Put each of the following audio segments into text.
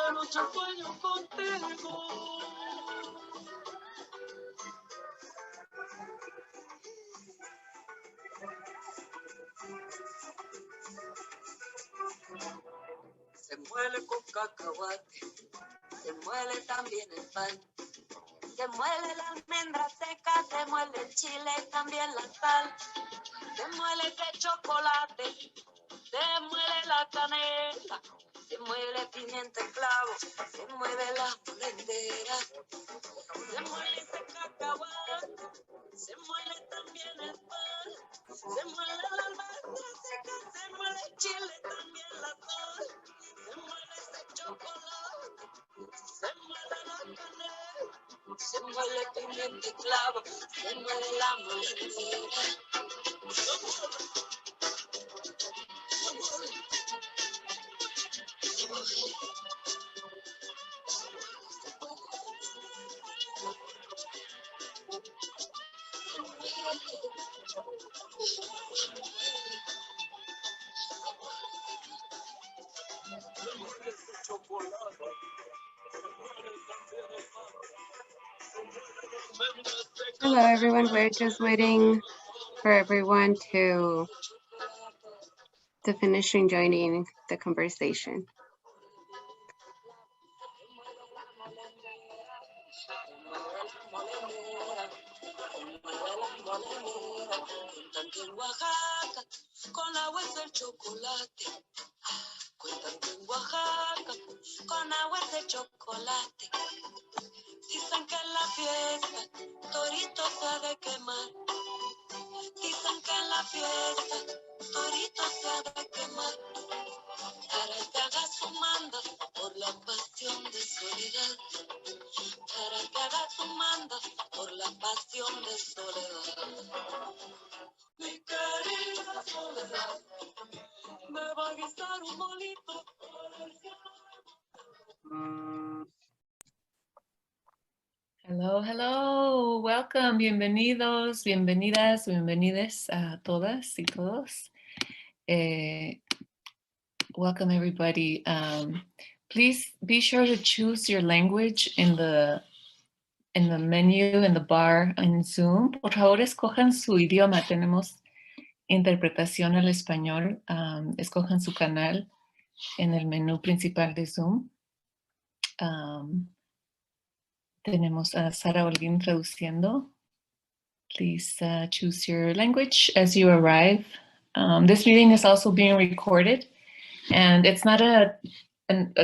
esta noche sueño contigo. Se muele con cacahuate, se muele también el pan. Se muele la almendra seca, se muele el chile y también la sal. Se muele de chocolate, se muele la canela. Se muele pimienta y clavo, se muele la molendera. Se muele ese cacahuate, se muele también el pan. Se muele la almendra seca, se muele el chile y también la sal. Se muele ese chocolate, se muele la canela. Se muele pimienta y clavo, se muele la molendera. Hello, everyone. We're just waiting for everyone to finish joining the conversation. En Oaxaca, con agua es el chocolate. Cuentan que en Oaxaca, con agua es el chocolate. Dicen que en la fiesta, torito se ha de quemar. Dicen que en la fiesta, torito se ha de quemar. Para que haga su manda por la pasión de soledad. Para que haga su manda por la pasión de soledad. Mi querida soledad, me va a guisar un molito por el cielo. Hello, hello, welcome, bienvenidos, bienvenidas, bienvenides a todas y todos. Welcome everybody. Please be sure to choose your language in the menu, in the bar in Zoom. Por favor, escojan su idioma. Tenemos interpretación al español. Escojan su canal en el menú principal de Zoom. Tenemos a Sara Holguín traduciendo. Please choose your language as you arrive. This meeting is also being recorded, and it's not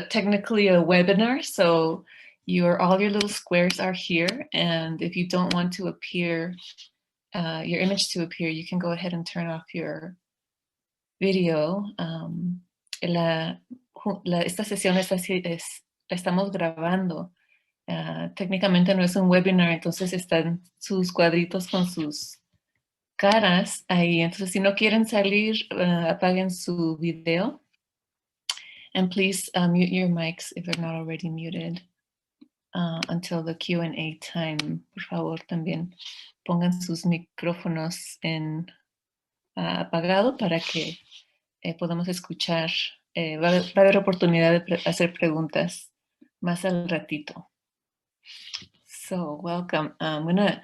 technically a webinar, so all your little squares are here, and if you don't want to appear, your image to appear, you can go ahead and turn off your video. Esta sesión la estamos grabando. Técnicamente no es un webinar, entonces están sus cuadritos con sus caras ahí. Entonces, si no quieren salir, apaguen su video. And please mute your mics if they're not already muted until the Q&A time. Por favor, también pongan sus micrófonos en apagado para que podamos escuchar. Va a haber oportunidad de hacer preguntas más al ratito. So welcome. I'm going to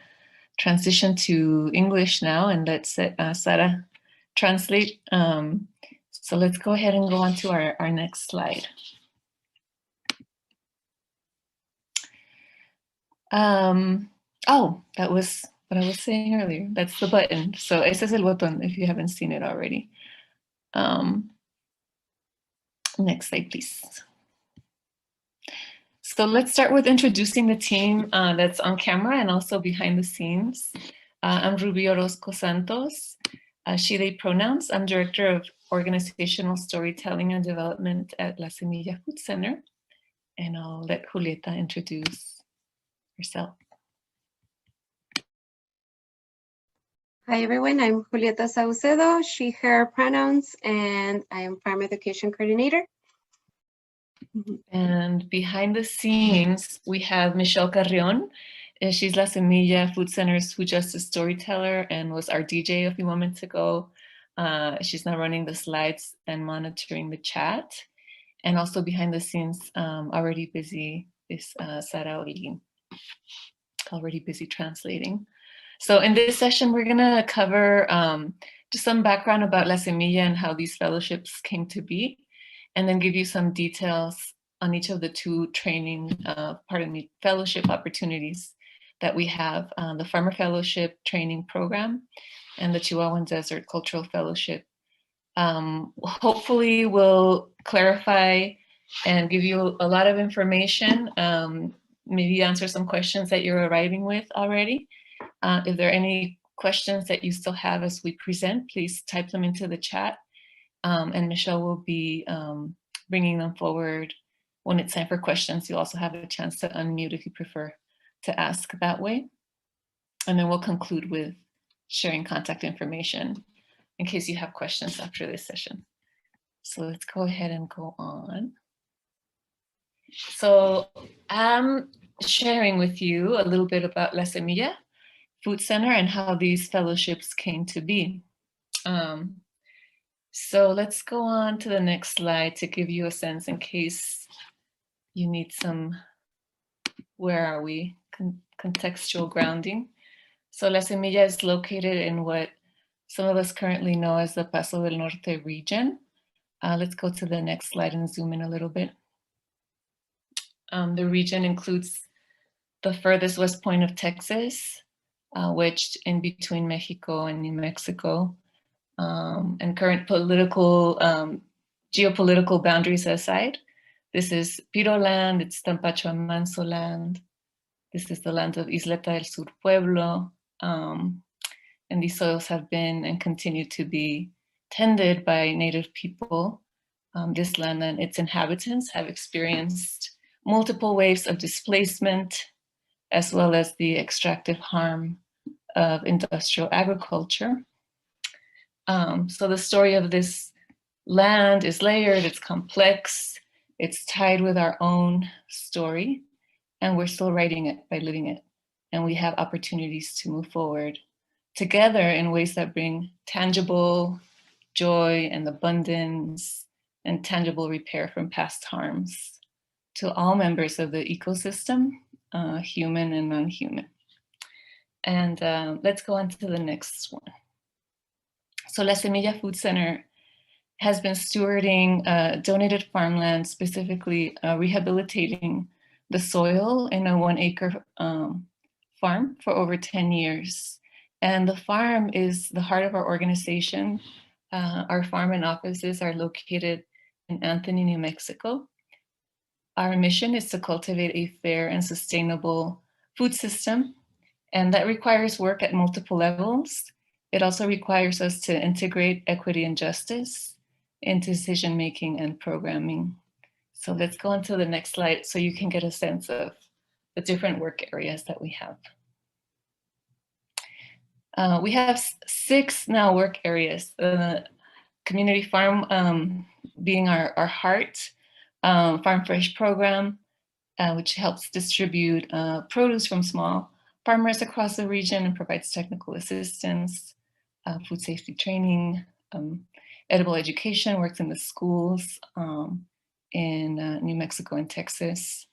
transition to English now and let Sara translate. So let's go ahead and go on to our next slide. Oh, that was what I was saying earlier. That's the button. So ese es el botón if you haven't seen it already. Next slide, please. So let's start with introducing the team that's on camera and also behind the scenes. I'm Rubí Orozco Santos, she, they pronouns. I'm Director of Organizational Storytelling and Development at La Semilla Food Center. And I'll let Julieta introduce herself. Hi, everyone. I'm Julieta Saucedo, she, her pronouns, and I am Farm Education Coordinator. And behind the scenes, we have Michelle Carrion. She's La Semilla Food Center's food justice storyteller and was our DJ a few moments ago. She's now running the slides and monitoring the chat. And also behind the scenes, already busy, is Sara Olin, already busy translating. So in this session, we're gonna cover just some background about La Semilla and how these fellowships came to be, and then give you some details on each of the two training, fellowship opportunities that we have, the Farmer Fellowship Training Program and the Chihuahuan Desert Cultural Fellowship. Hopefully we'll clarify and give you a lot of information, maybe answer some questions that you're arriving with already. If there are any questions that you still have as we present, please type them into the chat, and Michelle will be bringing them forward. When it's time for questions, you'll also have a chance to unmute if you prefer to ask that way. And then we'll conclude with sharing contact information in case you have questions after this session. So let's go ahead and go on. So I'm sharing with you a little bit about La Semilla Food Center and how these fellowships came to be. So let's go on to the next slide to give you a sense in case you need some, where are we, contextual grounding. So La Semilla is located in what some of us currently know as the Paso del Norte region. Let's go to the next slide and zoom in a little bit. The region includes the furthest west point of Texas, wedged in between Mexico and New Mexico, and current political, geopolitical boundaries aside. This is Piro land, it's Tampacho Manso land. This is the land of Isleta del Sur Pueblo. And these soils have been and continue to be tended by Native people. This land and its inhabitants have experienced multiple waves of displacement, as well as the extractive harm of industrial agriculture. So the story of this land is layered, it's complex, it's tied with our own story, and we're still writing it by living it. And we have opportunities to move forward together in ways that bring tangible joy and abundance and tangible repair from past harms to all members of the ecosystem, human and non-human. And let's go on to the next one. So La Semilla Food Center has been stewarding donated farmland, specifically rehabilitating the soil in a 1 acre farm for over 10 years. And the farm is the heart of our organization. Our farm and offices are located in Anthony, New Mexico. Our mission is to cultivate a fair and sustainable food system, and that requires work at multiple levels. It also requires us to integrate equity and justice in decision-making and programming. So let's go on to the next slide so you can get a sense of the different work areas that we have. We have 6 now work areas. Community farm being our heart, Farm Fresh program, which helps distribute produce from small farmers across the region and provides technical assistance, food safety training, edible education, works in the schools in New Mexico and Texas,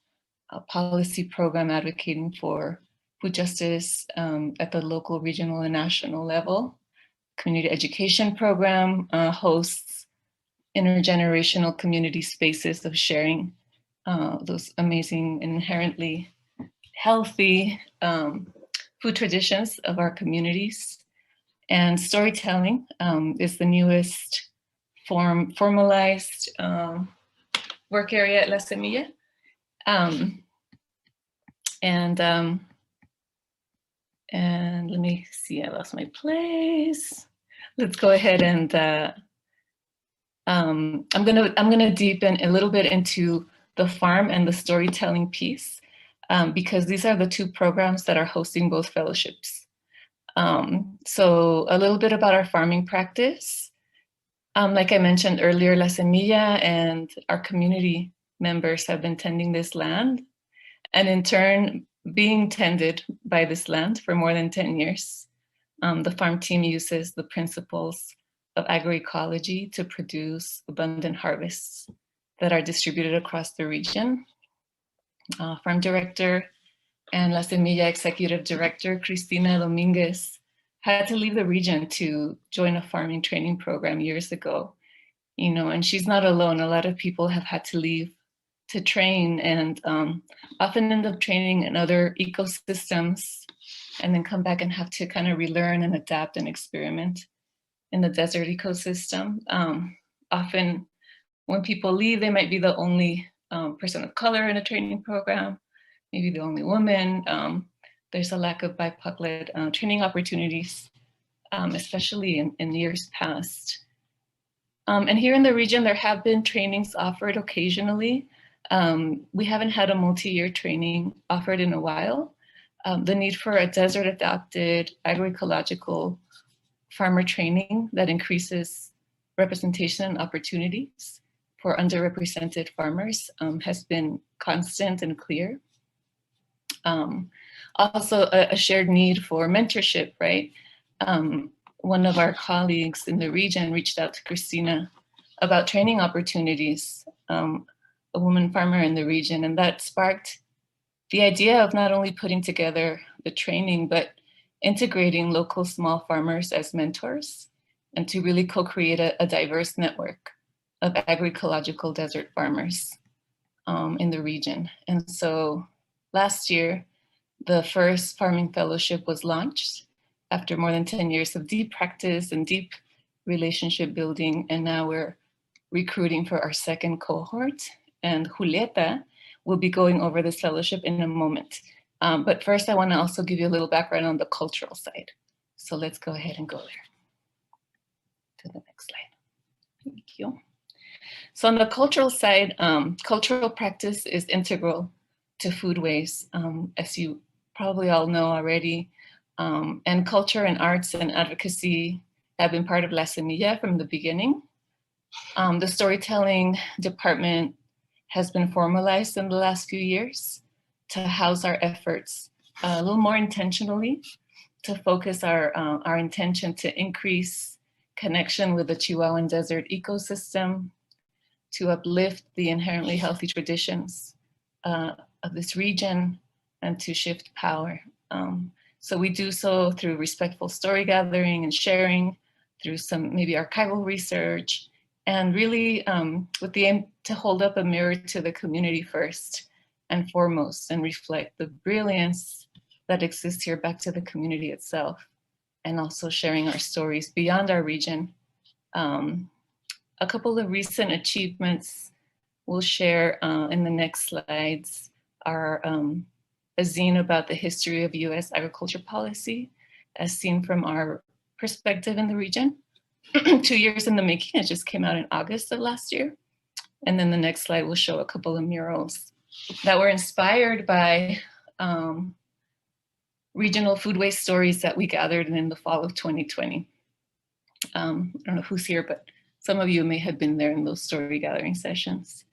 a policy program advocating for food justice at the local, regional, and national level. Community education program hosts intergenerational community spaces of sharing those amazing, inherently healthy food traditions of our communities. And storytelling is the newest formalized work area at La Semilla. And let me see, I lost my place. Let's go ahead and I'm gonna deepen a little bit into the farm and the storytelling piece because these are the 2 programs that are hosting both fellowships. So a little bit about our farming practice. Like I mentioned earlier, La Semilla and our community members have been tending this land, and in turn being tended by this land for more than 10 years. The farm team uses the principles of agroecology to produce abundant harvests that are distributed across the region. Farm Director and La Semilla Executive Director, Cristina Dominguez, had to leave the region to join a farming training program years ago. You know, and she's not alone. A lot of people have had to leave to train and often end up training in other ecosystems and then come back and have to kind of relearn and adapt and experiment in the desert ecosystem. Often when people leave, they might be the only person of color in a training program, maybe the only woman. There's a lack of BIPOC-led training opportunities, especially in years past. And here in the region, there have been trainings offered occasionally. We haven't had a multi-year training offered in a while. The need for a desert-adapted agroecological farmer training that increases representation and opportunities for underrepresented farmers has been constant and clear. Also, a shared need for mentorship, right? One of our colleagues in the region reached out to Cristina about training opportunities, a woman farmer in the region, and that sparked the idea of not only putting together the training, but integrating local small farmers as mentors and to really co-create a diverse network of agroecological desert farmers in the region. And so last year, the first farming fellowship was launched after more than 10 years of deep practice and deep relationship building. And now we're recruiting for our second cohort. And Julieta will be going over this fellowship in a moment. But first, I want to also give you a little background on the cultural side. So let's go ahead and go there to the next slide. Thank you. So on the cultural side, cultural practice is integral to foodways, as you probably all know already. And culture and arts and advocacy have been part of La Semilla from the beginning. The storytelling department has been formalized in the last few years to house our efforts a little more intentionally, to focus our intention to increase connection with the Chihuahuan desert ecosystem, to uplift the inherently healthy traditions of this region, and to shift power. So we do so through respectful story gathering and sharing, through some maybe archival research, and really with the aim to hold up a mirror to the community first and foremost and reflect the brilliance that exists here back to the community itself, and also sharing our stories beyond our region. A couple of recent achievements we'll share in the next slides are a zine about the history of US agriculture policy as seen from our perspective in the region. 2 years in the making, it just came out in August of last year. And then the next slide will show a couple of murals that were inspired by regional food waste stories that we gathered in the fall of 2020. I don't know who's here, but some of you may have been there in those story gathering sessions.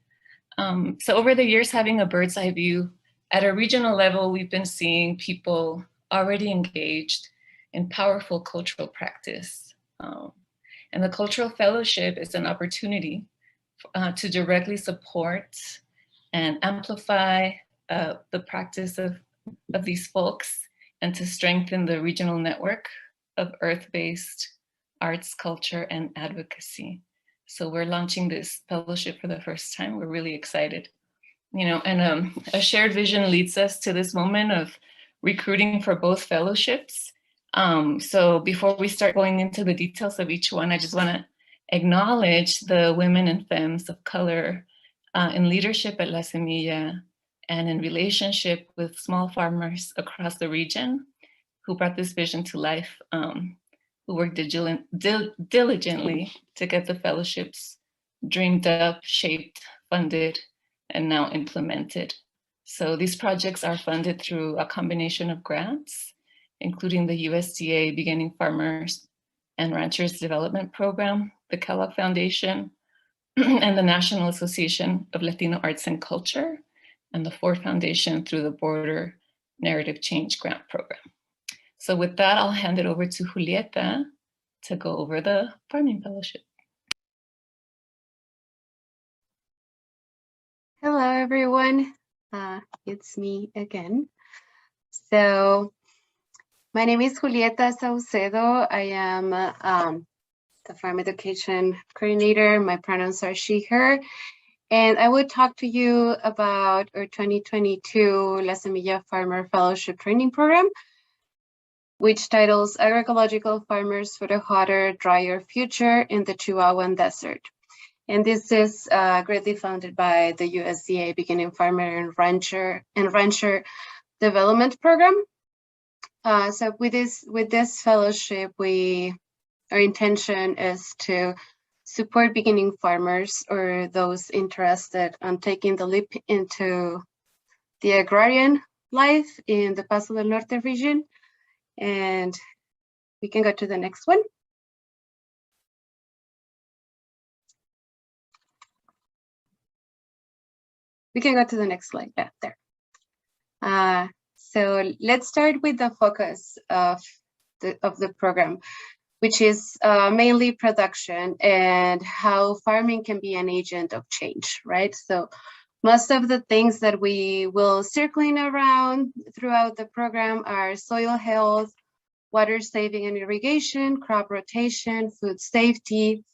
So over the years, having a bird's eye view, at a regional level, we've been seeing people already engaged in powerful cultural practice. And the Cultural Fellowship is an opportunity to directly support and amplify the practice of these folks and to strengthen the regional network of earth-based arts, culture, and advocacy. So we're launching this fellowship for the first time. We're really excited. You know, and a shared vision leads us to this moment of recruiting for both fellowships. So before we start going into the details of each one, I just want to acknowledge the women and femmes of color in leadership at La Semilla and in relationship with small farmers across the region who brought this vision to life, who worked diligently to get the fellowships dreamed up, shaped, funded, and now implemented. So these projects are funded through a combination of grants, including the USDA Beginning Farmers and Ranchers Development Program, the Kellogg Foundation, and the National Association of Latino Arts and Culture, and the Ford Foundation through the Border Narrative Change Grant Program. So with that, I'll hand it over to Julieta to go over the Farming Fellowship. Hello, everyone. It's me again. So my name is Julieta Saucedo. I am the farm education coordinator. My pronouns are she, her. And I would talk to you about our 2022 La Semilla Farmer Fellowship Training Program, which titles Agroecological Farmers for the Hotter, Drier Future in the Chihuahuan Desert. And this is greatly funded by the USDA Beginning Farmer and Rancher Development Program. So with this fellowship, our intention is to support beginning farmers or those interested on taking the leap into the agrarian life in the Paso del Norte region. And we can go to the next one. We can go to the next slide, there. So let's start with the focus of the program, which is mainly production and how farming can be an agent of change, right? So most of the things that we will circling around throughout the program are soil health, water saving and irrigation, crop rotation, food safety,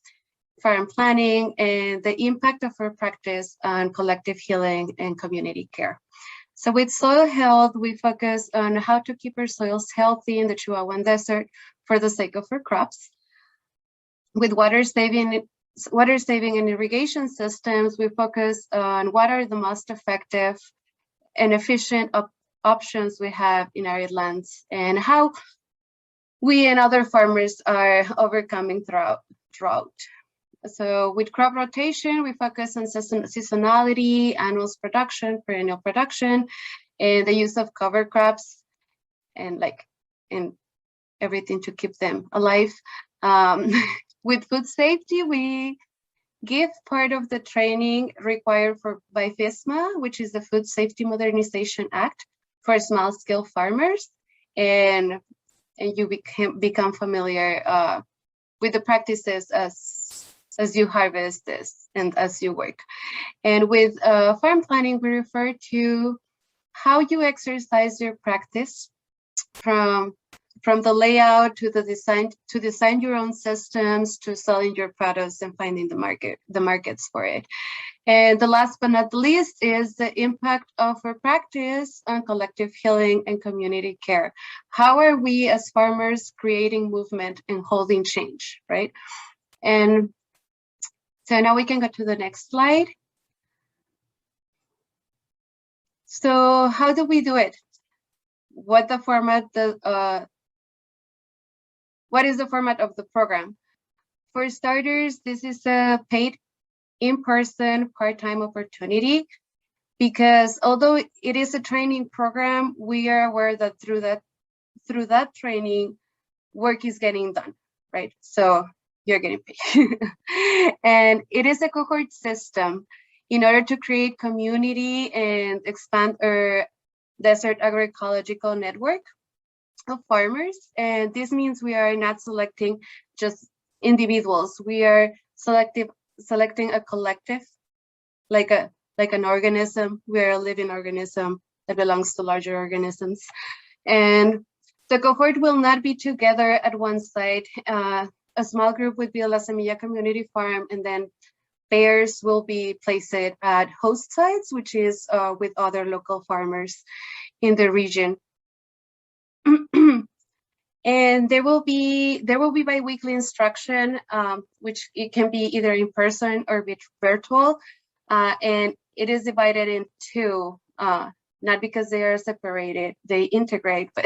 farm planning, and the impact of our practice on collective healing and community care. So with soil health, we focus on how to keep our soils healthy in the Chihuahuan Desert for the sake of our crops. With water saving and irrigation systems, we focus on what are the most effective and efficient options we have in arid lands and how we and other farmers are overcoming drought. So with crop rotation, we focus on seasonality, annual production, perennial production, and the use of cover crops and everything to keep them alive. With food safety, we give part of the training required by FSMA, which is the Food Safety Modernization Act for small-scale farmers, and you become familiar with the practices as you harvest this and as you work. And with farm planning, we refer to how you exercise your practice from the layout to the design your own systems, to selling your products and finding the markets for it. And the last but not the least is the impact of our practice on collective healing and community care. How are we as farmers creating movement and holding change, right? And so now we can go to the next slide. So how do we do it? What is the format of the program? For starters, this is a paid in-person part-time opportunity, because although it is a training program, we are aware that through that training, work is getting done, right? So you're getting paid. And it is a cohort system in order to create community and expand our desert agroecological network of farmers. And this means we are not selecting just individuals. We are selecting a collective, like an organism. We are a living organism that belongs to larger organisms. And the cohort will not be together at one site. A small group would be a La Semilla community farm, and then pairs will be placed at host sites, which is with other local farmers in the region. And there will be bi-weekly instruction, which it can be either in person or virtual, and it is divided in two, not because they are separated, they integrate, but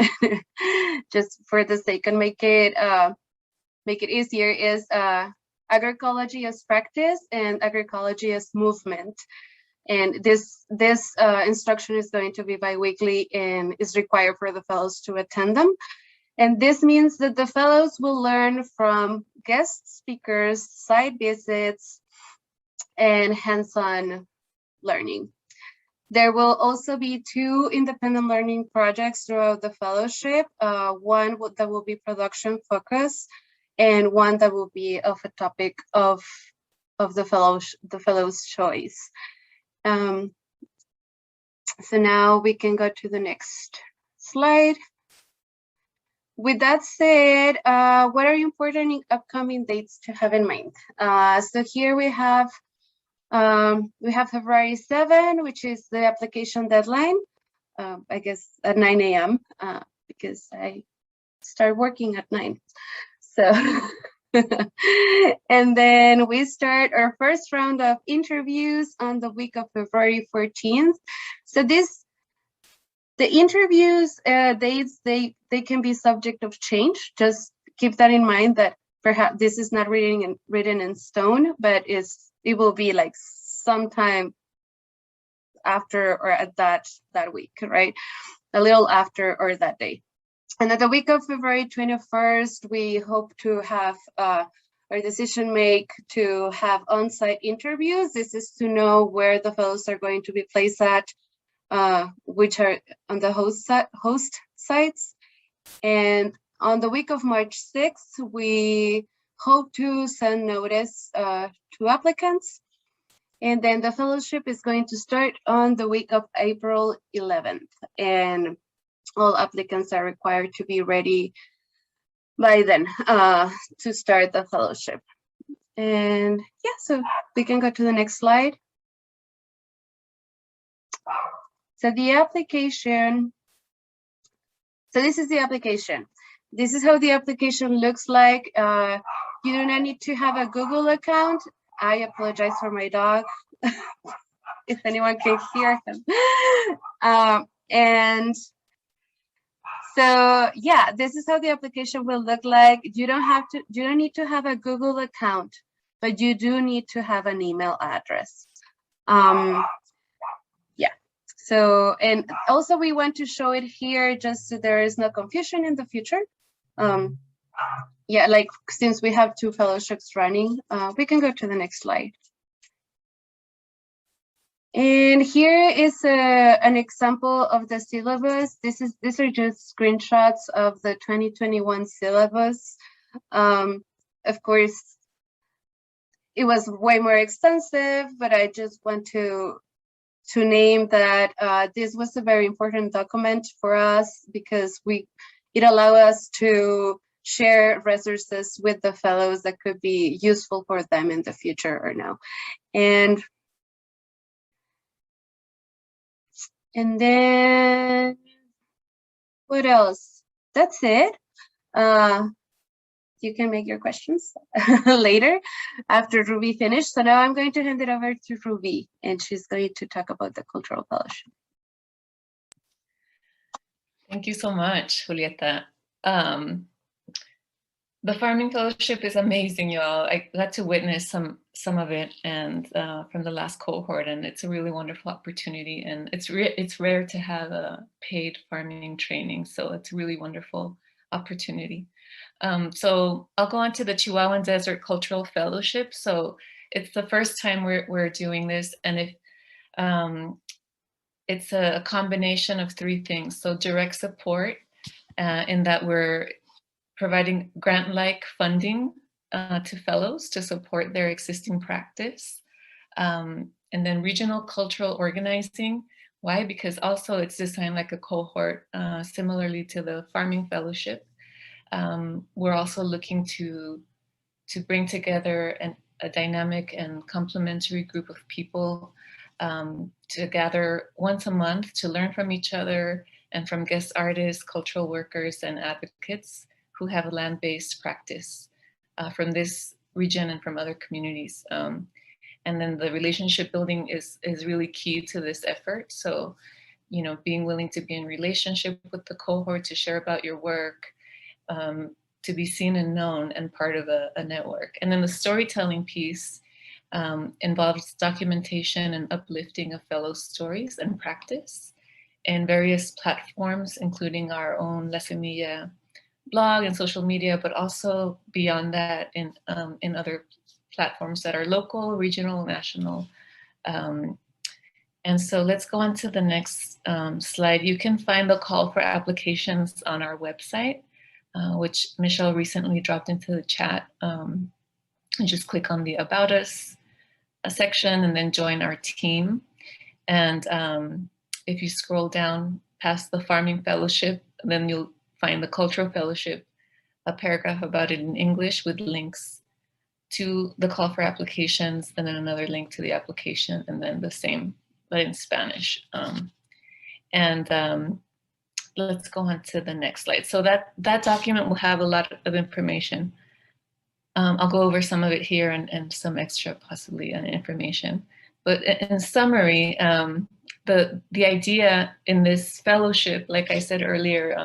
just for the sake and make it easier, is agroecology as practice and agroecology as movement. And this instruction is going to be bi-weekly and is required for the fellows to attend them. And this means that the fellows will learn from guest speakers, site visits, and hands-on learning. There will also be 2 independent learning projects throughout the fellowship, one that will be production focused, and one that will be of a topic of the fellow's choice. So now we can go to the next slide. With that said, what are important upcoming dates to have in mind? So here we have February 7, which is the application deadline, I guess at 9 a.m. Because I start working at 9. So, and then we start our first round of interviews on the week of February 14th. So the interviews dates, they can be subject of change. Just keep that in mind, that perhaps this is not written in stone, but it will be like sometime after or at that week, right? A little after or that day. And at the week of February 21st, we hope to have our decision make to have on-site interviews. This is to know where the fellows are going to be placed at, which are on the host sites. And on the week of March 6th, we hope to send notice to applicants. And then the fellowship is going to start on the week of April 11th. And all applicants are required to be ready by then to start the fellowship. And yeah, so we can go to the next slide. So the application, so this is the application. This is how the application looks like. You do not need to have a Google account. I apologize for my dog, if anyone can hear him. And so yeah, this is how the application will look like. You don't need to have a Google account, but you do need to have an email address. Yeah. So, and also we want to show it here just so there is no confusion in the future. Yeah, like since we have 2 fellowships running, we can go to the next slide. And here is an example of the syllabus. These are just screenshots of the 2021 syllabus. Of course, it was way more extensive, but I just want to name that this was a very important document for us because it allowed us to share resources with the fellows that could be useful for them in the future or no. And then what else? That's it. You can make your questions later after Rubí finished. So now I'm going to hand it over to Rubí, and she's going to talk about the cultural fellowship. Thank you so much, Julieta. The farming fellowship is amazing, y'all. I got to witness some of it, and from the last cohort, and it's a really wonderful opportunity. And it's rare to have a paid farming training, so it's a really wonderful opportunity. So I'll go on to the Chihuahuan Desert Cultural Fellowship. So it's the first time we're doing this, and it's a combination of 3 things. So direct support, in that we're providing grant-like funding to fellows to support their existing practice. And then regional cultural organizing. Why? Because also it's designed like a cohort, similarly to the farming fellowship. We're also looking to bring together a dynamic and complementary group of people to gather once a month to learn from each other and from guest artists, cultural workers, and advocates who have a land-based practice from this region and from other communities. And then the relationship building is really key to this effort. So, you know, being willing to be in relationship with the cohort, to share about your work, to be seen and known and part of a network. And then the storytelling piece involves documentation and uplifting of fellow stories and practice in various platforms, including our own La Semilla blog and social media, but also beyond that in other platforms that are local, regional, national. And so let's go on to the next slide. You can find the call for applications on our website, which Michelle recently dropped into the chat. And just click on the About Us section and then join our team. And if you scroll down past the farming fellowship, then you'll find the cultural fellowship, a paragraph about it in English with links to the call for applications, and then another link to the application, and then the same, but in Spanish. Let's go on to the next slide. So that document will have a lot of information. I'll go over some of it here and some extra possibly information. But in summary, the idea in this fellowship, like I said earlier,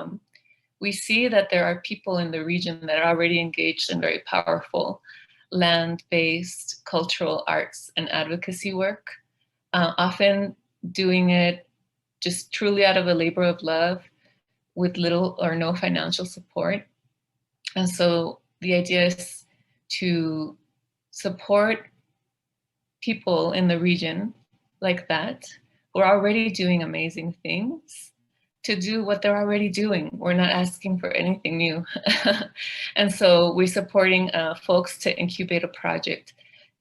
we see that there are people in the region that are already engaged in very powerful land-based cultural arts and advocacy work, often doing it just truly out of a labor of love with little or no financial support. And so the idea is to support people in the region like that who are already doing amazing things to do what they're already doing. We're not asking for anything new. And so we're supporting folks to incubate a project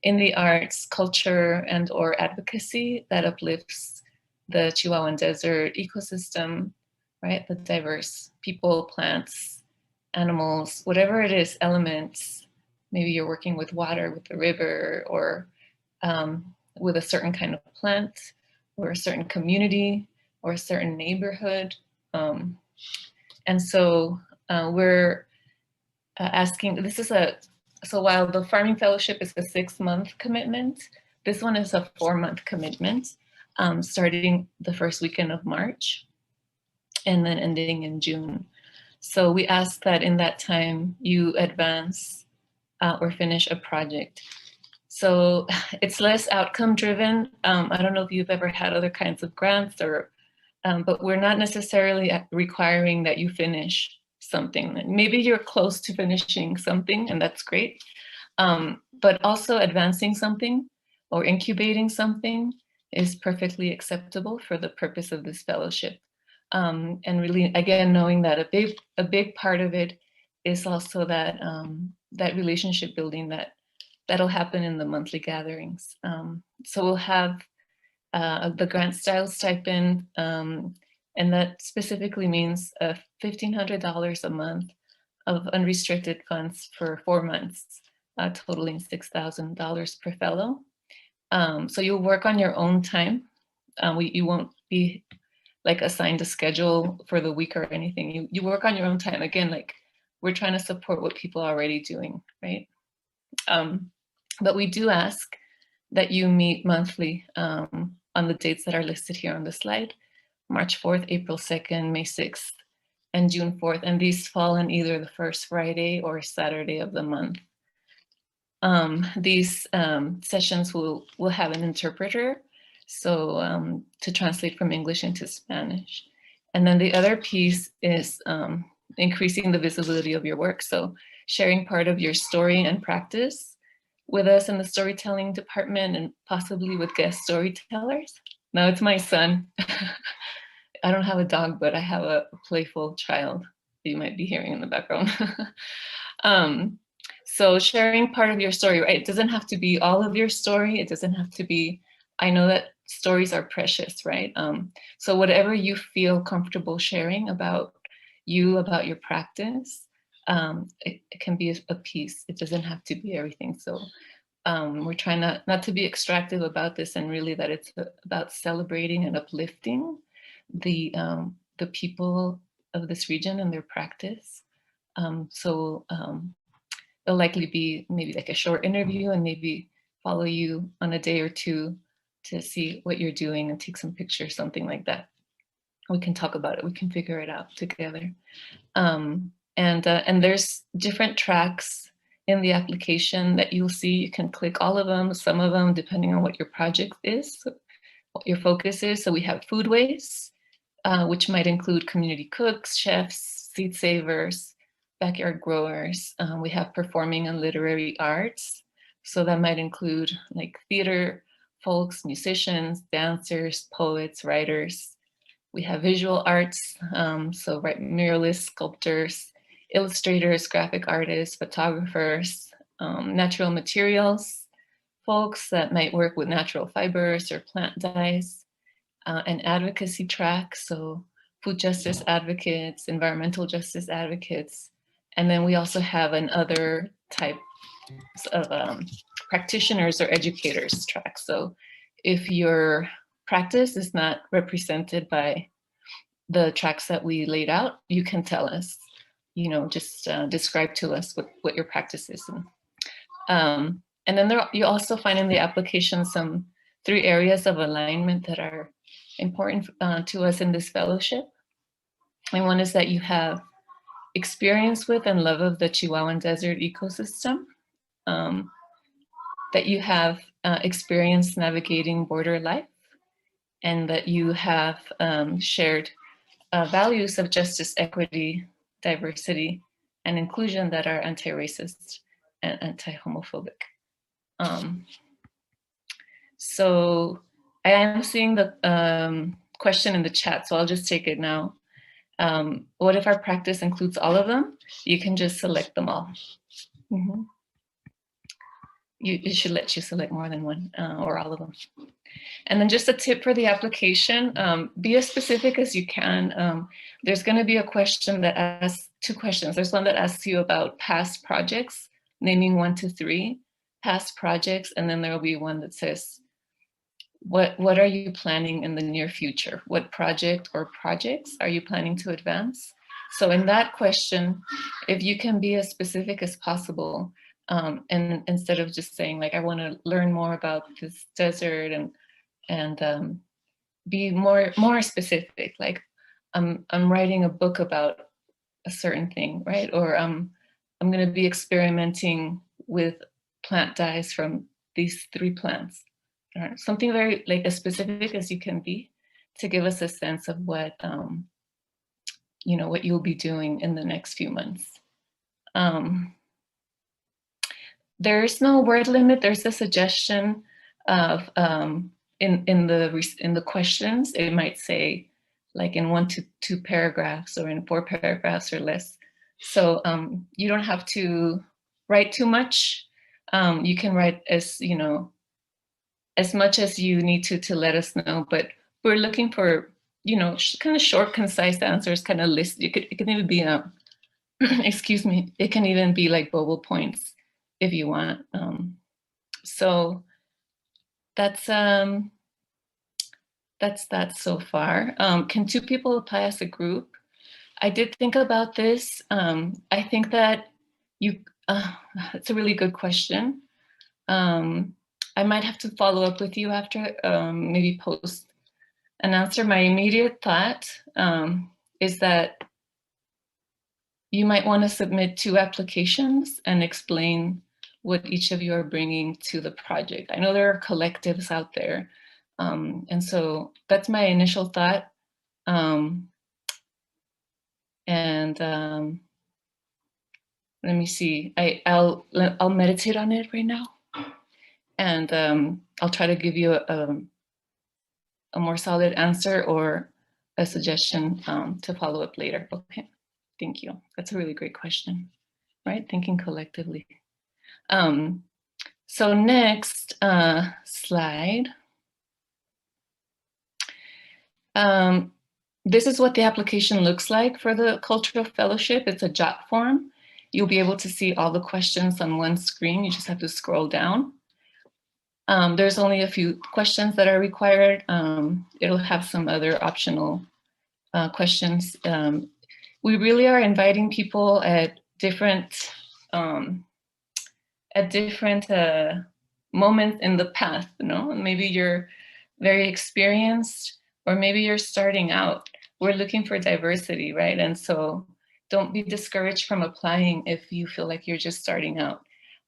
in the arts, culture, and or advocacy that uplifts the Chihuahuan desert ecosystem, right? The diverse people, plants, animals, whatever it is, elements. Maybe you're working with water, with the river, or with a certain kind of plant, or a certain community, or a certain neighborhood. And so we're asking, so while the Farming Fellowship is a 6-month commitment, this one is a 4-month commitment, starting the first weekend of March and then ending in June. So we ask that in that time you advance or finish a project. So it's less outcome driven. I don't know if you've ever had other kinds of grants or, but we're not necessarily requiring that you finish something. Maybe you're close to finishing something and that's great. But also advancing something or incubating something is perfectly acceptable for the purpose of this fellowship. And really, again, knowing that a big part of it is also that that relationship building that'll happen in the monthly gatherings. So we'll have the grant style stipend, and that specifically means $1,500 a month of unrestricted funds for 4 months, totaling $6,000 per fellow. So you'll work on your own time. You won't be like assigned a schedule for the week or anything. You work on your own time. Again, like we're trying to support what people are already doing, right? But we do ask that you meet monthly on the dates that are listed here on the slide, March 4th, April 2nd, May 6th, and June 4th. And these fall on either the first Friday or Saturday of the month. These sessions will have an interpreter, so to translate from English into Spanish. And then the other piece is increasing the visibility of your work. So sharing part of your story and practice with us in the storytelling department and possibly with guest storytellers. Now it's my son. I don't have a dog, but I have a playful child you might be hearing in the background. So sharing part of your story, right? It doesn't have to be all of your story. It doesn't have to be, I know that stories are precious, right? So whatever you feel comfortable sharing about you, about your practice, it can be a piece. It doesn't have to be everything. So we're trying not to be extractive about this, and really that it's about celebrating and uplifting the people of this region and their practice. It'll likely be maybe like a short interview and maybe follow you on a day or two to see what you're doing and take some pictures, something like that. We can talk about it. We can figure it out together. And there's different tracks in the application that you'll see. You can click all of them, some of them, depending on what your project is, what your focus is. So we have food waste, which might include community cooks, chefs, seed savers, backyard growers. We have performing and literary arts. So that might include like theater, folks, musicians, dancers, poets, writers. We have visual arts, so muralists, sculptors, illustrators, graphic artists, photographers, natural materials, folks that might work with natural fibers or plant dyes. an advocacy track, so food justice advocates, environmental justice advocates, and then we also have another type of practitioners or educators track. So if your practice is not represented by the tracks that we laid out, you can tell us, just describe to us what your practice is. And then you also find in the application some 3 areas of alignment that are important to us in this fellowship. And one is that you have experience with and love of the Chihuahuan desert ecosystem, that you have experience navigating border life, and that you have shared values of justice, equity, diversity, and inclusion that are anti-racist and anti-homophobic. So I am seeing the question in the chat, so I'll just take it now. What if our practice includes all of them? You can just select them all. Mm-hmm. It should let you select more than one or all of them. And then just a tip for the application, be as specific as you can. There's going to be a question that asks 2 questions. There's one that asks you about past projects, naming 1 to 3 past projects. And then there will be one that says, what are you planning in the near future? What project or projects are you planning to advance? So in that question, if you can be as specific as possible, and instead of just saying like, I want to learn more about this desert, and be more specific, like I'm writing a book about a certain thing, right? Or I'm going to be experimenting with plant dyes from these 3 plants. Right? Something very like as specific as you can be, to give us a sense of what what you'll be doing in the next few months. There's no word limit. There's a suggestion of in the questions, it might say like in 1 to 2 paragraphs or in 4 paragraphs or less. So you don't have to write too much. You can write as much as you need to let us know, but we're looking for, kind of short, concise answers, kind of list. It can even be excuse me, it can even be like bullet points if you want. So that's that so far. Can 2 people apply as a group? I did think about this. I think that it's a really good question. I might have to follow up with you after, maybe post an answer. My immediate thought is that you might want to submit 2 applications and explain what each of you are bringing to the project. I know there are collectives out there. And so that's my initial thought. Let me see, I'll meditate on it right now. And I'll try to give you a more solid answer or a suggestion to follow up later. Okay, thank you. That's a really great question, right? Thinking collectively. So next slide. This is what the application looks like for the Cultural Fellowship. It's a jot form. You'll be able to see all the questions on one screen. You just have to scroll down. There's only a few questions that are required. It'll have some other optional questions. We really are inviting people at different moments in the path, Maybe you're very experienced, or maybe you're starting out. We're looking for diversity, right? And so don't be discouraged from applying if you feel like you're just starting out.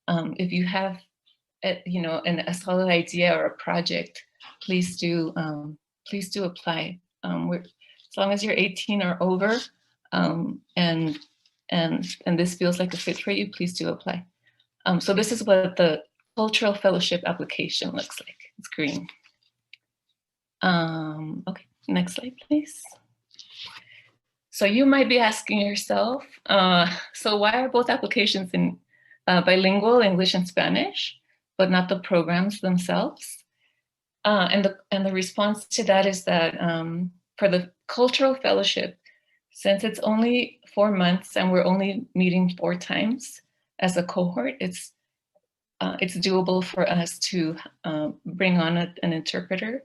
If you have a solid idea or a project, please do apply. As long as you're 18 or over, and this feels like a fit for you, please do apply. So this is what the Cultural Fellowship application looks like. It's green. Okay, next slide, please. So you might be asking yourself, so why are both applications in bilingual, English and Spanish, but not the programs themselves? And the response to that is that for the cultural fellowship, since it's only 4 months and we're only meeting 4 times as a cohort, it's doable for us to bring on an interpreter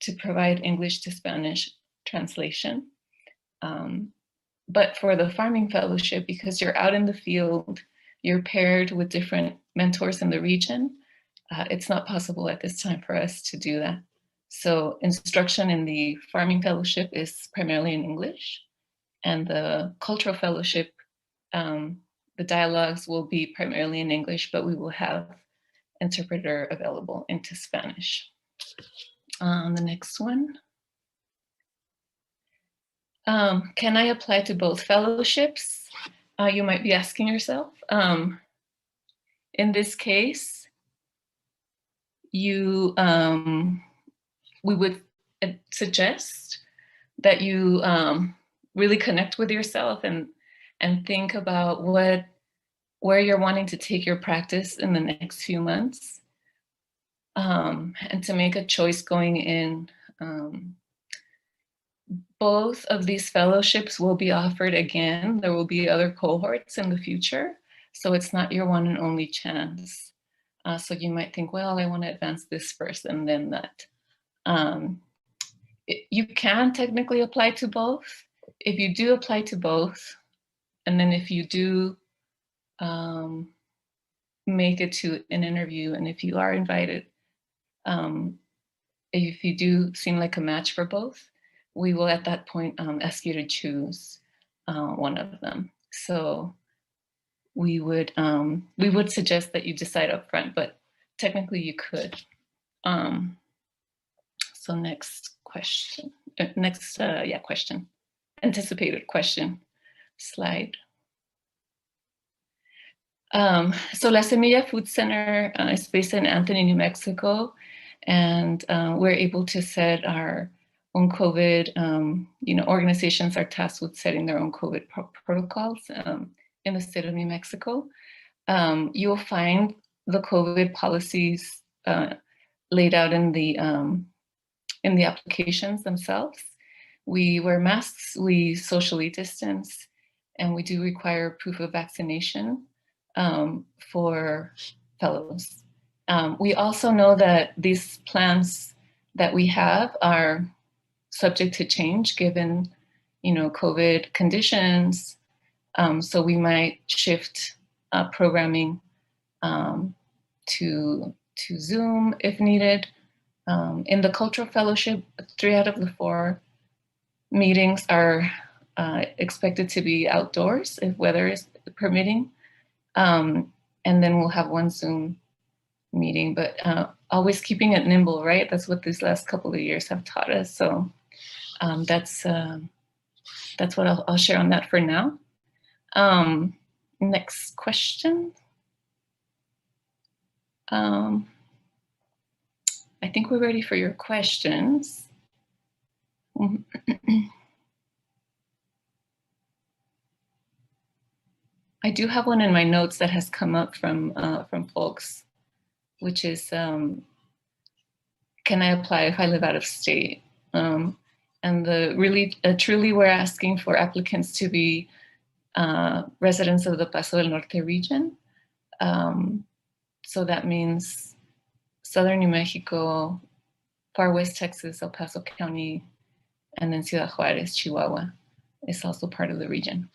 to provide English to Spanish translation. But for the farming fellowship, because you're out in the field, you're paired with different mentors in the region, it's not possible at this time for us to do that. So instruction in the farming fellowship is primarily in English, and the cultural fellowship, the dialogues will be primarily in English, but we will have interpreter available into Spanish. The next one. Can I apply to both fellowships? You might be asking yourself. In this case, we would suggest that you really connect with yourself and think about where you're wanting to take your practice in the next few months, and to make a choice going in. Both of these fellowships will be offered again. There will be other cohorts in the future, so it's not your one and only chance. So you might think, well, I want to advance this first and then that. You can technically apply to both. If you do apply to both, and then if you do make it to an interview, and if you are invited, if you do seem like a match for both, we will at that point ask you to choose one of them. So we would suggest that you decide up front, but technically you could. So next question, question, anticipated question slide. So La Semilla Food Center is based in Anthony, New Mexico, and we're able to set our own COVID, organizations are tasked with setting their own COVID protocols in the state of New Mexico. You will find the COVID policies laid out in the applications themselves. We wear masks, we socially distance, and we do require proof of vaccination for fellows. We also know that these plans that we have are subject to change given, COVID conditions. So we might shift programming to Zoom if needed. In the cultural fellowship, 3 out of the 4 meetings are expected to be outdoors if weather is permitting. And then we'll have 1 Zoom meeting, but always keeping it nimble, right? That's what these last couple of years have taught us. So that's what I'll share on that for now. Next question. I think we're ready for your questions. I do have one in my notes that has come up from folks, which is, can I apply if I live out of state? And truly we're asking for applicants to be residents of the Paso del Norte region. So that means Southern New Mexico, Far West Texas, El Paso County, and then Ciudad Juarez, Chihuahua is also part of the region.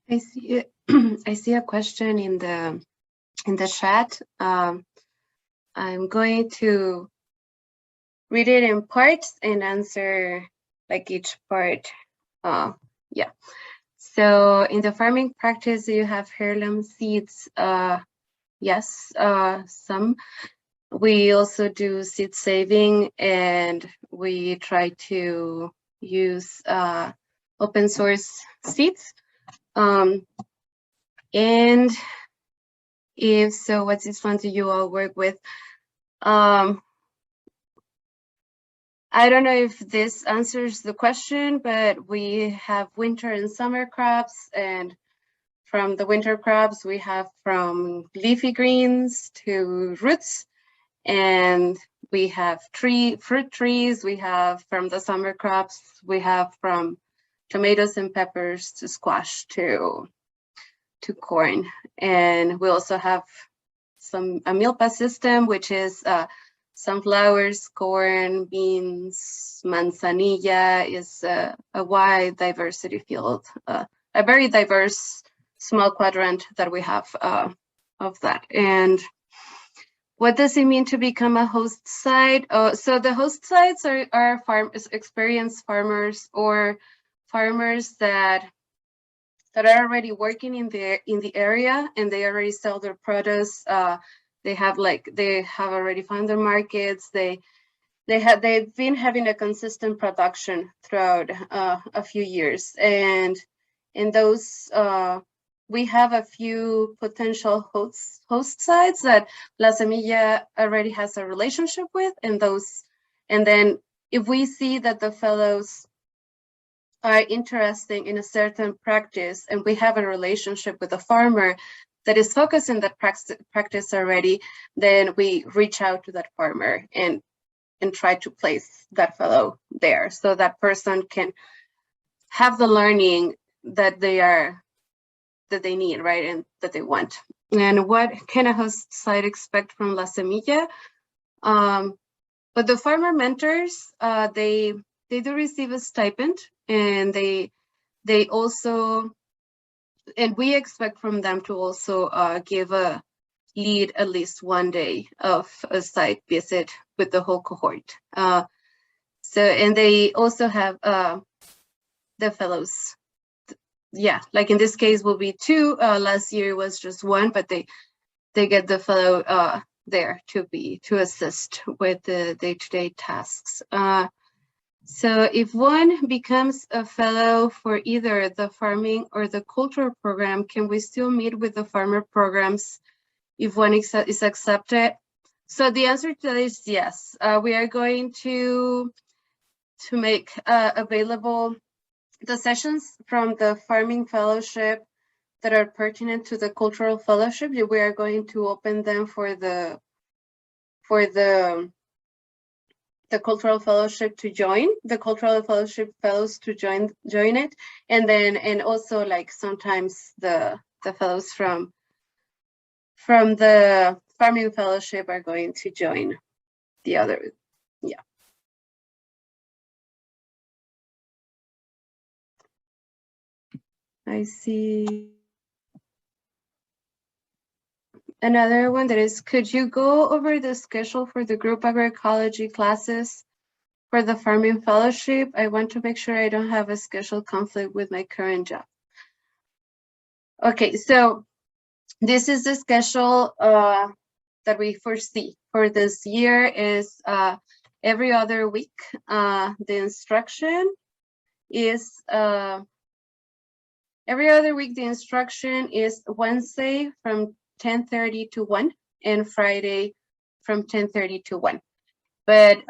I see a question in the chat. I'm going to read it in parts and answer like each part. Yeah. So in the farming practice, you have heirloom seeds. Yes, some. We also do seed saving, and we try to use open source seeds. And if so, what is fun do you all work with? I don't know if this answers the question, but we have winter and summer crops, and from the winter crops, we have from leafy greens to roots. And we have fruit trees, we have from the summer crops, we have from tomatoes and peppers to squash to corn. And we also have a milpa system, which is sunflowers, corn, beans, manzanilla, is a wide diversity field, a very diverse small quadrant that we have of that. And what does it mean to become a host site? So the host sites are experienced farmers or farmers that are already working in the area, and they already sell their produce. They have already found their markets. They've been having a consistent production throughout a few years, and in those we have a few potential host sites that La Semilla already has a relationship with, and then if we see that the fellows are interested in a certain practice and we have a relationship with a farmer that is focused in that practice already, then we reach out to that farmer and try to place that fellow there so that person can have the learning that they need, right, and that they want. And what can a host site expect from La Semilla? But the farmer mentors, they do receive a stipend, and they also, and we expect from them to also lead at least one day of a site visit with the whole cohort. And they also have the fellows. Yeah, like in this case will be 2. Last year was just 1, but they get the fellow there to assist with the day-to-day tasks. So if one becomes a fellow for either the farming or the cultural program, can we still meet with the farmer programs if one is accepted? So the answer to that is yes. We are going to make available the sessions from the farming fellowship that are pertinent to the cultural fellowship. We are going to open them for the cultural fellowship to join, the cultural fellowship fellows to join it, and also like sometimes the fellows from the farming fellowship are going to join the other. Yeah. I see another one that is, could you go over the schedule for the group agroecology classes for the farming fellowship? I want to make sure I don't have a schedule conflict with my current job. Okay, so this is the schedule that we foresee for this year is every other week. The instruction is every other week. The instruction is Wednesday from 10:30 to 1 and Friday from 10:30 to 1. But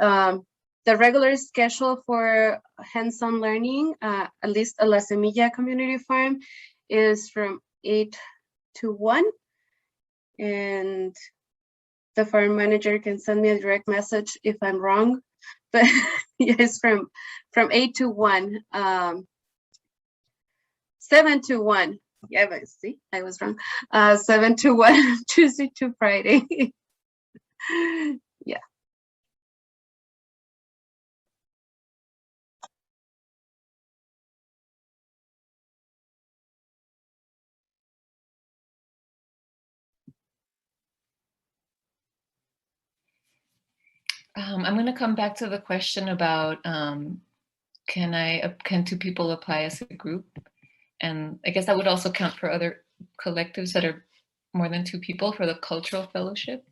the regular schedule for hands-on learning, at least at La Semilla Community Farm, is from 8 to 1. And the farm manager can send me a direct message if I'm wrong. But yes, from 8 to 1, 7 to 1. Yeah, but see, I was wrong. 7 to 1, Tuesday to Friday. Yeah. I'm going to come back to the question about can 2 people apply as a group? And I guess that would also count for other collectives that are more than 2 people for the cultural fellowship.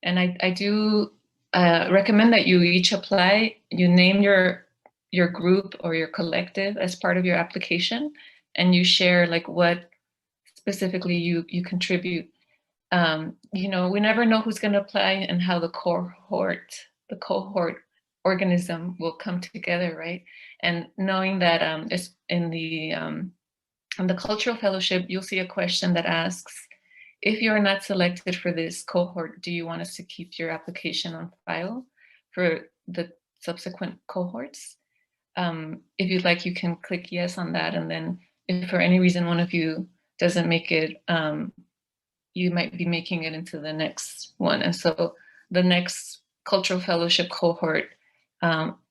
And I do recommend that you each apply. You name your group or your collective as part of your application, and you share like what specifically you contribute. You know, we never know who's going to apply and how the cohort organism will come together, right? And knowing that it's in the cultural fellowship, you'll see a question that asks if you're not selected for this cohort, do you want us to keep your application on file for the subsequent cohorts? If you'd like, you can click yes on that. And then if for any reason one of you doesn't make it, you might be making it into the next one. And so the next Cultural Fellowship cohort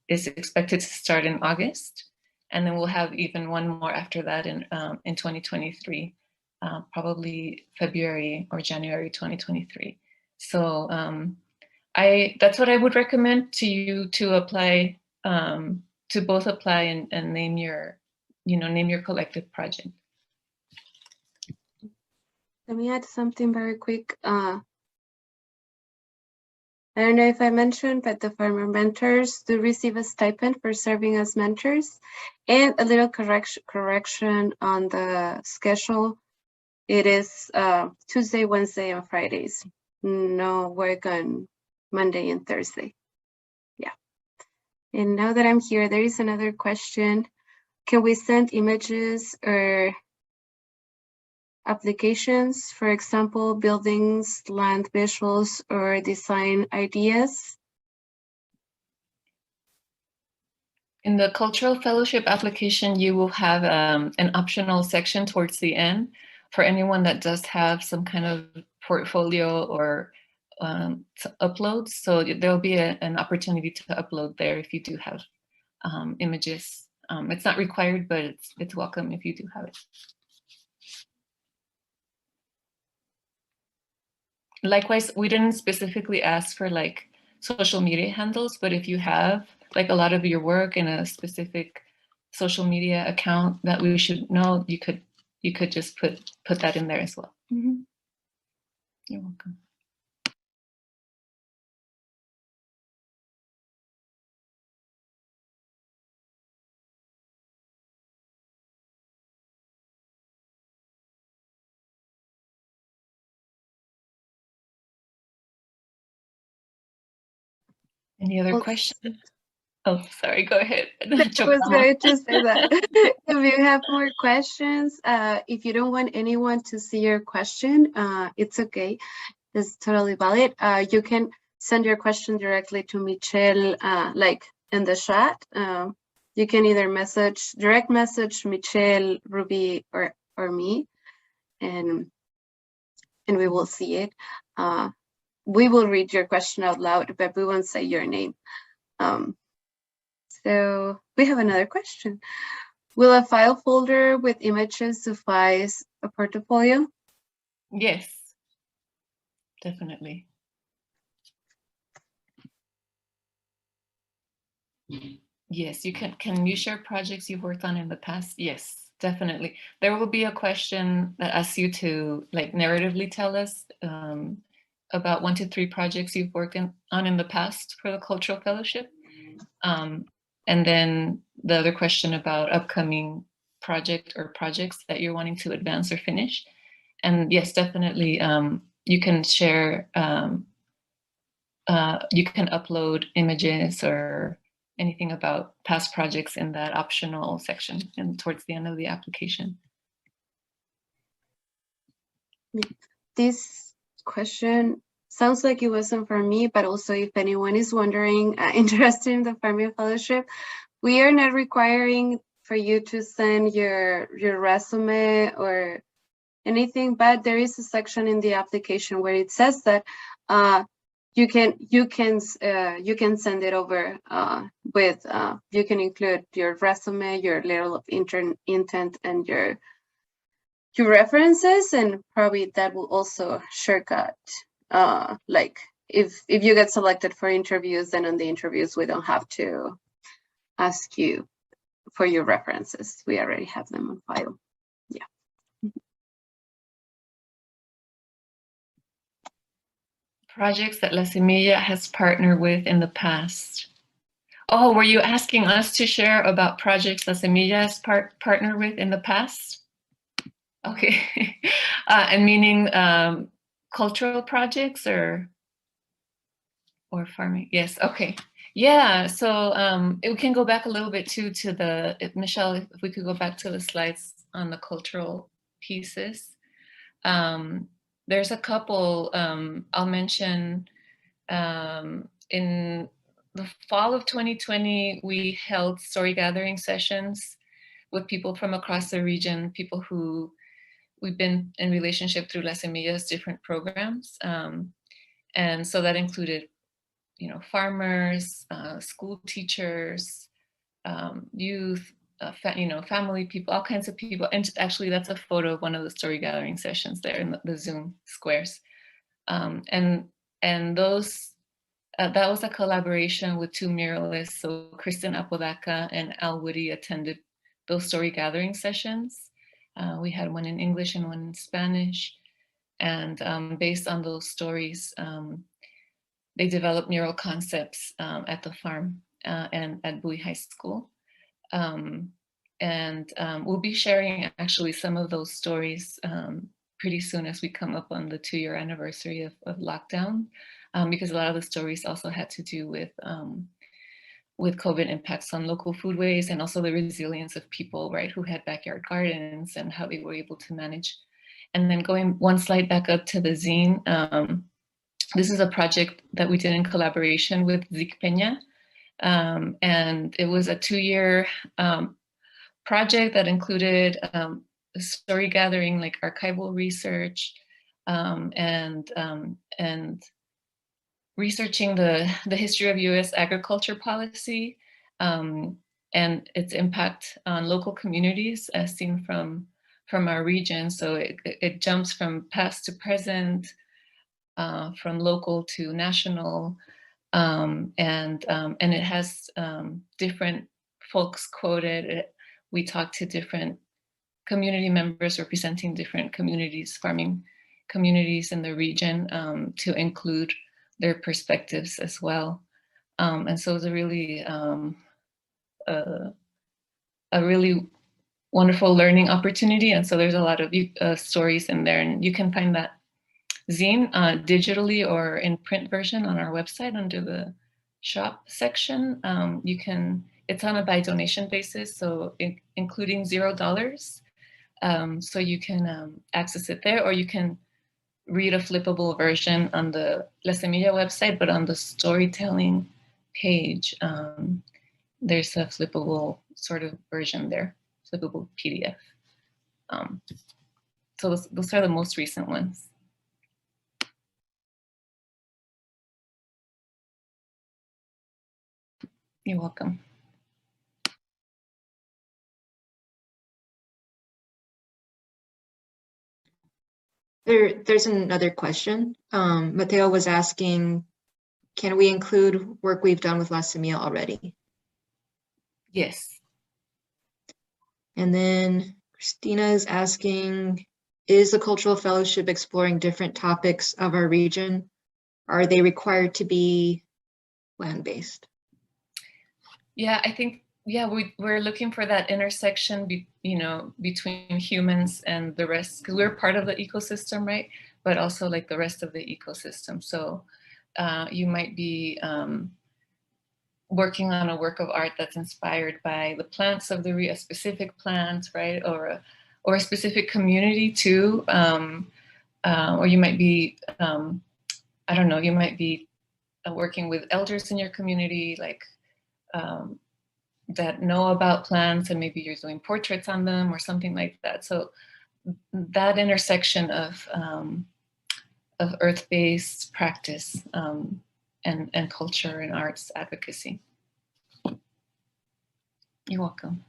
is expected to start in August. And then we'll have even one more after that in 2023, probably February or January 2023. So that's what I would recommend to you, to apply, to both apply and name your, name your collective project. Let me add something very quick. I don't know if I mentioned, but the farmer mentors do receive a stipend for serving as mentors, and a little correction on the schedule. It is Tuesday, Wednesday, and Fridays. No work on Monday and Thursday. Yeah. And now that I'm here, there is another question. Can we send images or applications, for example, buildings, land visuals, or design ideas? In the Cultural Fellowship application, you will have an optional section towards the end for anyone that does have some kind of portfolio or uploads. So there'll be an opportunity to upload there if you do have images. It's not required, but it's welcome if you do have it. Likewise, we didn't specifically ask for like social media handles, but if you have like a lot of your work in a specific social media account that we should know, you could just put that in there as well. Mm-hmm. You're welcome. Any other questions? Oh, sorry, go ahead. I was going to say that. If you have more questions, if you don't want anyone to see your question, it's okay. It's totally valid. You can send your question directly to Michelle, like in the chat. You can either direct message Michelle, Rubí, or me, and we will see it. We will read your question out loud, but we won't say your name. So we have another question. Will a file folder with images suffice a portfolio? Yes, definitely. Yes, you can you share projects you've worked on in the past? Yes, definitely. There will be a question that asks you to like narratively tell us about 1 to 3 projects you've worked on in the past for the Cultural Fellowship. And then the other question about upcoming project or projects that you're wanting to advance or finish. And yes, definitely, you can share, you can upload images or anything about past projects in that optional section and towards the end of the application. This question sounds like it wasn't for me, but also if anyone is wondering, interested in the Farming Fellowship, we are not requiring for you to send your resume or anything, but there is a section in the application where it says that you can send it over with you can include your resume, your level of intent, and your references, and probably that will also shortcut. Like if you get selected for interviews, then on the interviews we don't have to ask you for your references. We already have them on file. Yeah. Projects that La Semilla has partnered with in the past. Oh, were you asking us to share about projects La Semilla has partnered with in the past? Okay. And meaning cultural projects or farming? Yes, okay. Yeah, so we can go back a little bit too to the, Michelle, if we could go back to the slides on the cultural pieces. there's a couple. I'll mention in the fall of 2020, we held story gathering sessions with people from across the region, people who we've been in relationship through La Semilla's different programs. And so that included, farmers, school teachers, youth, family people, all kinds of people. And actually that's a photo of one of the story gathering sessions there in the Zoom squares. And those, that was a collaboration with two muralists. So Kristen Apodaca and Al Woody attended those story gathering sessions. We had one in English and one in Spanish. And based on those stories, they developed mural concepts at the farm and at Bowie High School. We'll be sharing actually some of those stories pretty soon as we come up on the 2-year anniversary of lockdown, because a lot of the stories also had to do with COVID impacts on local foodways and also the resilience of people, right, who had backyard gardens and how they were able to manage. And then going one slide back up to the zine, this is a project that we did in collaboration with Zeke Peña. And it was a 2-year project that included story gathering, like archival research, and researching the history of US agriculture policy and its impact on local communities as seen from our region. So it jumps from past to present, from local to national, and it has different folks quoted. We talked to different community members representing different communities, farming communities in the region, to include their perspectives as well. And so it's a really wonderful learning opportunity. And so there's a lot of stories in there, and you can find that zine digitally or in print version on our website under the shop section. It's on a by donation basis, so including $0. So you can access it there, or you can read a flippable version on the La Semilla website, but on the storytelling page, there's a flippable sort of version there, flippable PDF. So those are the most recent ones. You're welcome. There's another question. Mateo was asking, can we include work we've done with La Semilla already? Yes. And then Christina is asking, is the Cultural Fellowship exploring different topics of our region? Are they required to be land-based? Yeah, I think, we're looking for that intersection, between humans and the rest, because we're part of the ecosystem, right? But also like the rest of the ecosystem. So you might be working on a work of art that's inspired by the plants of a specific plant, right? Or a specific community too. Or you might be, I don't know, you might be working with elders in your community, like that know about plants, and maybe you're doing portraits on them or something like that. So that intersection of earth-based practice and culture and arts advocacy. You're welcome.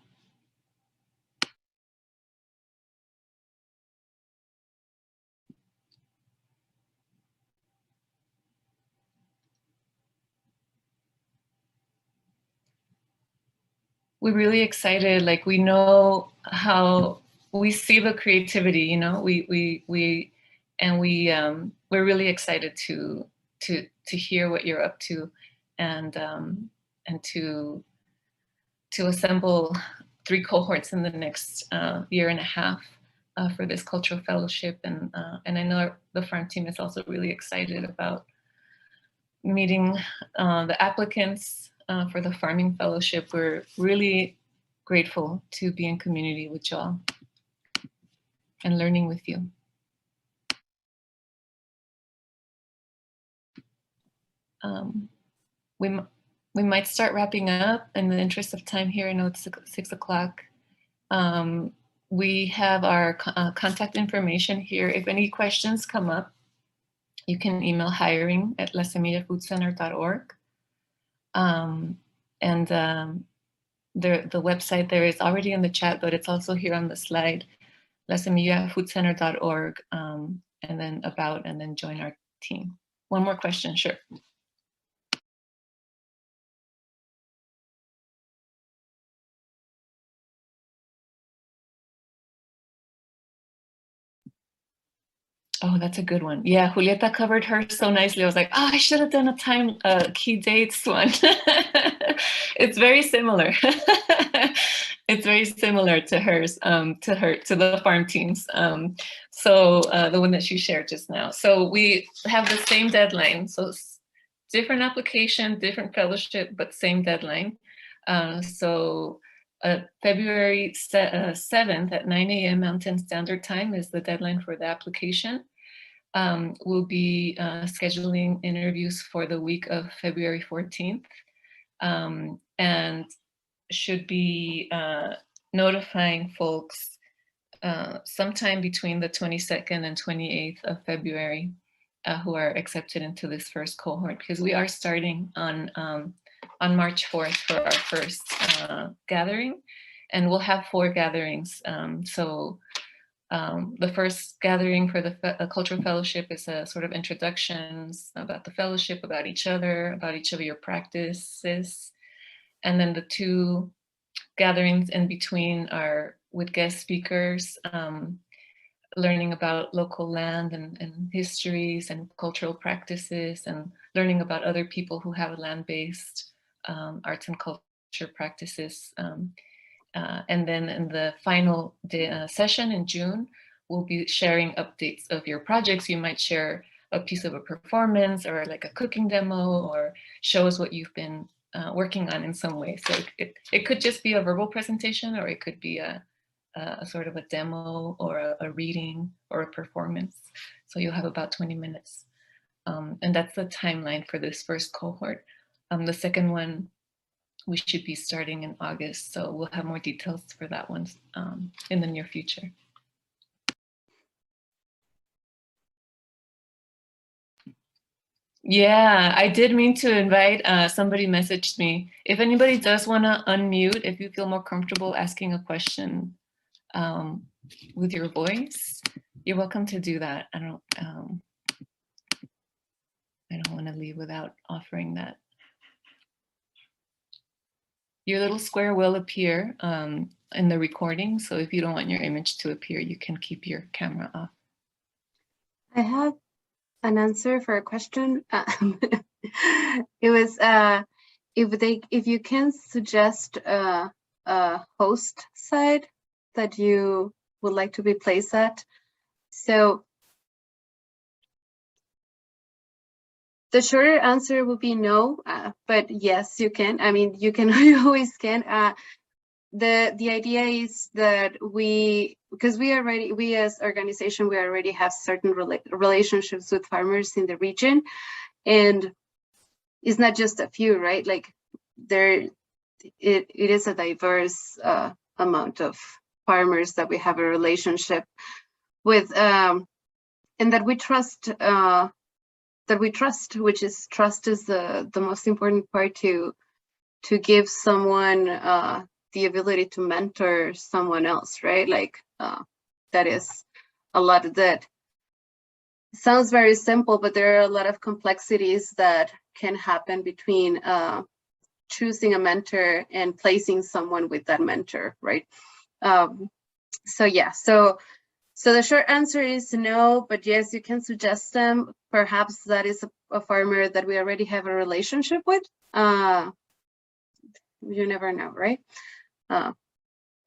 We're really excited. Like, we know how we see the creativity, we're really excited to hear what you're up to, and to assemble 3 cohorts in the next year and a half for this cultural fellowship. And I know the farm team is also really excited about meeting the applicants for the farming fellowship. We're really grateful to be in community with y'all and learning with you. we might start wrapping up in the interest of time here. I know it's 6 o'clock. We have our contact information here. If any questions come up, you can email hiring@lasemillafoodcenter.org. The website there is already in the chat, but it's also here on the slide, lasemillafoodcenter.org, and then about, and then join our team. One more question, sure. Oh, that's a good one. Yeah, Julieta covered her so nicely. I was like, oh, I should have done a key dates one. It's very similar. It's very similar to hers, to the farm teams. The one that she shared just now. So we have the same deadline. So different application, different fellowship, but same deadline. February 7th at 9 a.m. Mountain Standard Time is the deadline for the application. We'll be scheduling interviews for the week of February 14th, and should be notifying folks sometime between the 22nd and 28th of February who are accepted into this first cohort, because we are starting on March 4th for our first gathering, and we'll have 4 gatherings. The first gathering for the Cultural Fellowship is a sort of introductions about the fellowship, about each other, about each of your practices. And then the 2 gatherings in between are with guest speakers, learning about local land and histories and cultural practices, and learning about other people who have land-based arts and culture practices. And then in the final session in June, we'll be sharing updates of your projects. You might share a piece of a performance or like a cooking demo, or show us what you've been working on in some way. So it could just be a verbal presentation, or it could be a sort of a demo or a reading or a performance. So you'll have about 20 minutes. And that's the timeline for this first cohort. The second one, we should be starting in August, so we'll have more details for that one in the near future. Yeah, I did mean to invite, somebody messaged me. If anybody does want to unmute, if you feel more comfortable asking a question with your voice, you're welcome to do that. I don't want to leave without offering that. Your little square will appear in the recording. So if you don't want your image to appear, you can keep your camera off. I have an answer for a question. It was if you can suggest a host site that you would like to be placed at. So the shorter answer would be no, but yes, you can. I mean, you always can. The idea is that because we as organization, we already have certain relationships with farmers in the region, and it's not just a few, right? Like it is a diverse amount of farmers that we have a relationship with, and that we trust. Which is trust is the most important part to give someone the ability to mentor someone else, right? Like that is a lot that sounds very simple, but there are a lot of complexities that can happen between choosing a mentor and placing someone with that mentor, right? So yeah, so the short answer is no, but yes, you can suggest them. Perhaps that is a farmer that we already have a relationship with. You never know, right? But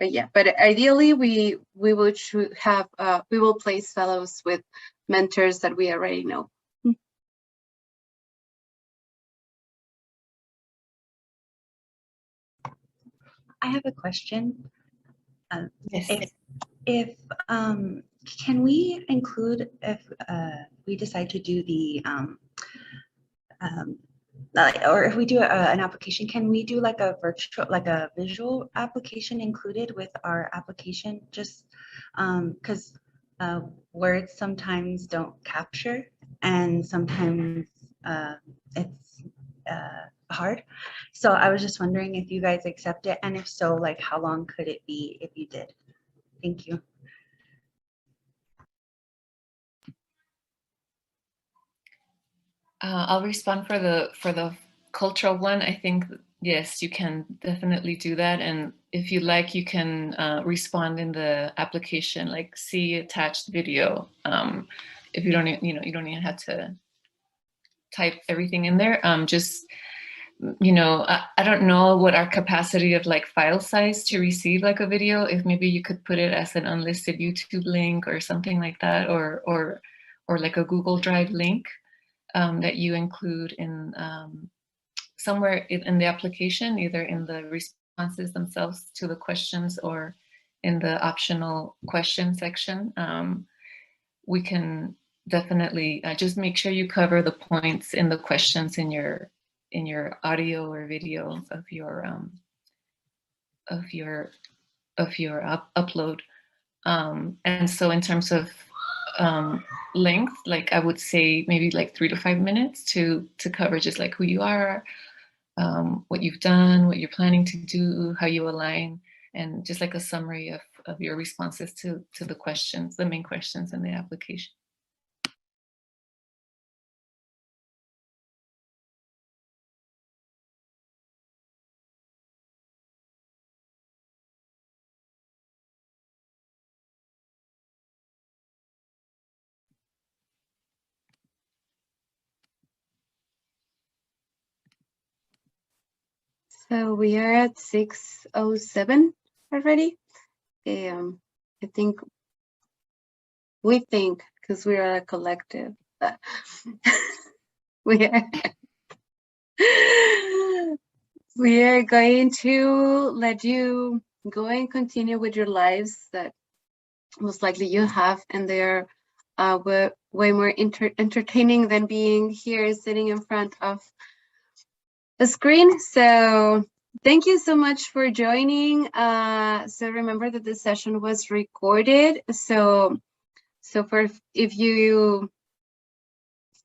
yeah, but ideally we will place fellows with mentors that we already know. I have a question. Yes. If can we include, if we decide to do the or if we do an application, can we do like a virtual, like a visual application included with our application? Just because words sometimes don't capture, and sometimes it's hard. So I was just wondering if you guys accept it, and if so, like how long could it be if you did? Thank you. I'll respond for the cultural one. I think, yes, you can definitely do that. And if you like, you can respond in the application, like see attached video. If you don't, you don't even have to type everything in there. Just, I don't know what our capacity of like file size to receive like a video. If maybe you could put it as an unlisted YouTube link or something like that, or like a Google Drive link. That you include in somewhere in the application, either in the responses themselves to the questions or in the optional question section. We can definitely just make sure you cover the points in the questions in your audio or video of your upload. And so in terms of length, like I would say maybe like 3 to 5 minutes to cover just like who you are, what you've done, what you're planning to do, how you align, and just like a summary of your responses to the questions, the main questions in the application. So we are at 6:07 already. I think, because we are a collective, we are going to let you go and continue with your lives that most likely you have, and they're way more entertaining than being here sitting in front of the screen. So thank you so much for joining. So remember that this session was recorded. So for if you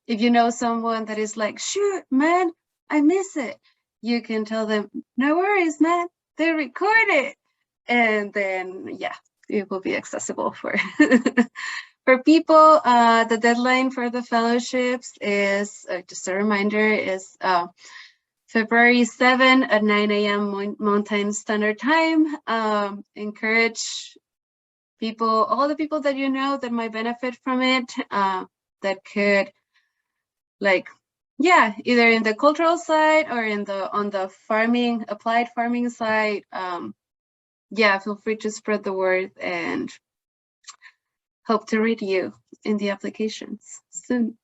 know someone that is like, shoot, man, I miss it, you can tell them, no worries, man, they record it. And then, yeah, it will be accessible for for people. The deadline for the fellowships is, just a reminder, is February 7 at 9 a.m. Mountain Standard Time. Encourage people, all the people that you know that might benefit from it, that could, like, yeah, either in the cultural side or on the farming, applied farming side. Yeah, feel free to spread the word, and hope to read you in the applications soon.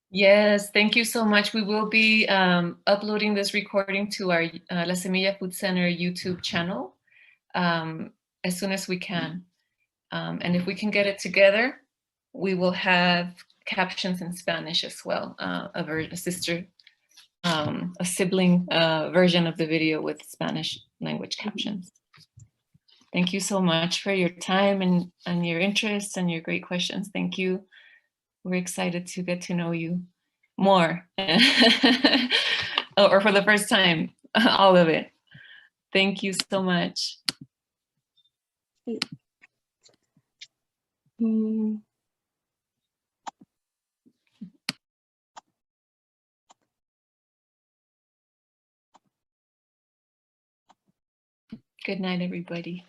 Yes, thank you so much. We will be uploading this recording to our La Semilla Food Center YouTube channel as soon as we can. And if we can get it together, we will have captions in Spanish as well, a sibling version of the video with Spanish language captions. Thank you so much for your time and your interest and your great questions. Thank you. We're excited to get to know you more, or for the first time, all of it. Thank you so much. Good night, everybody.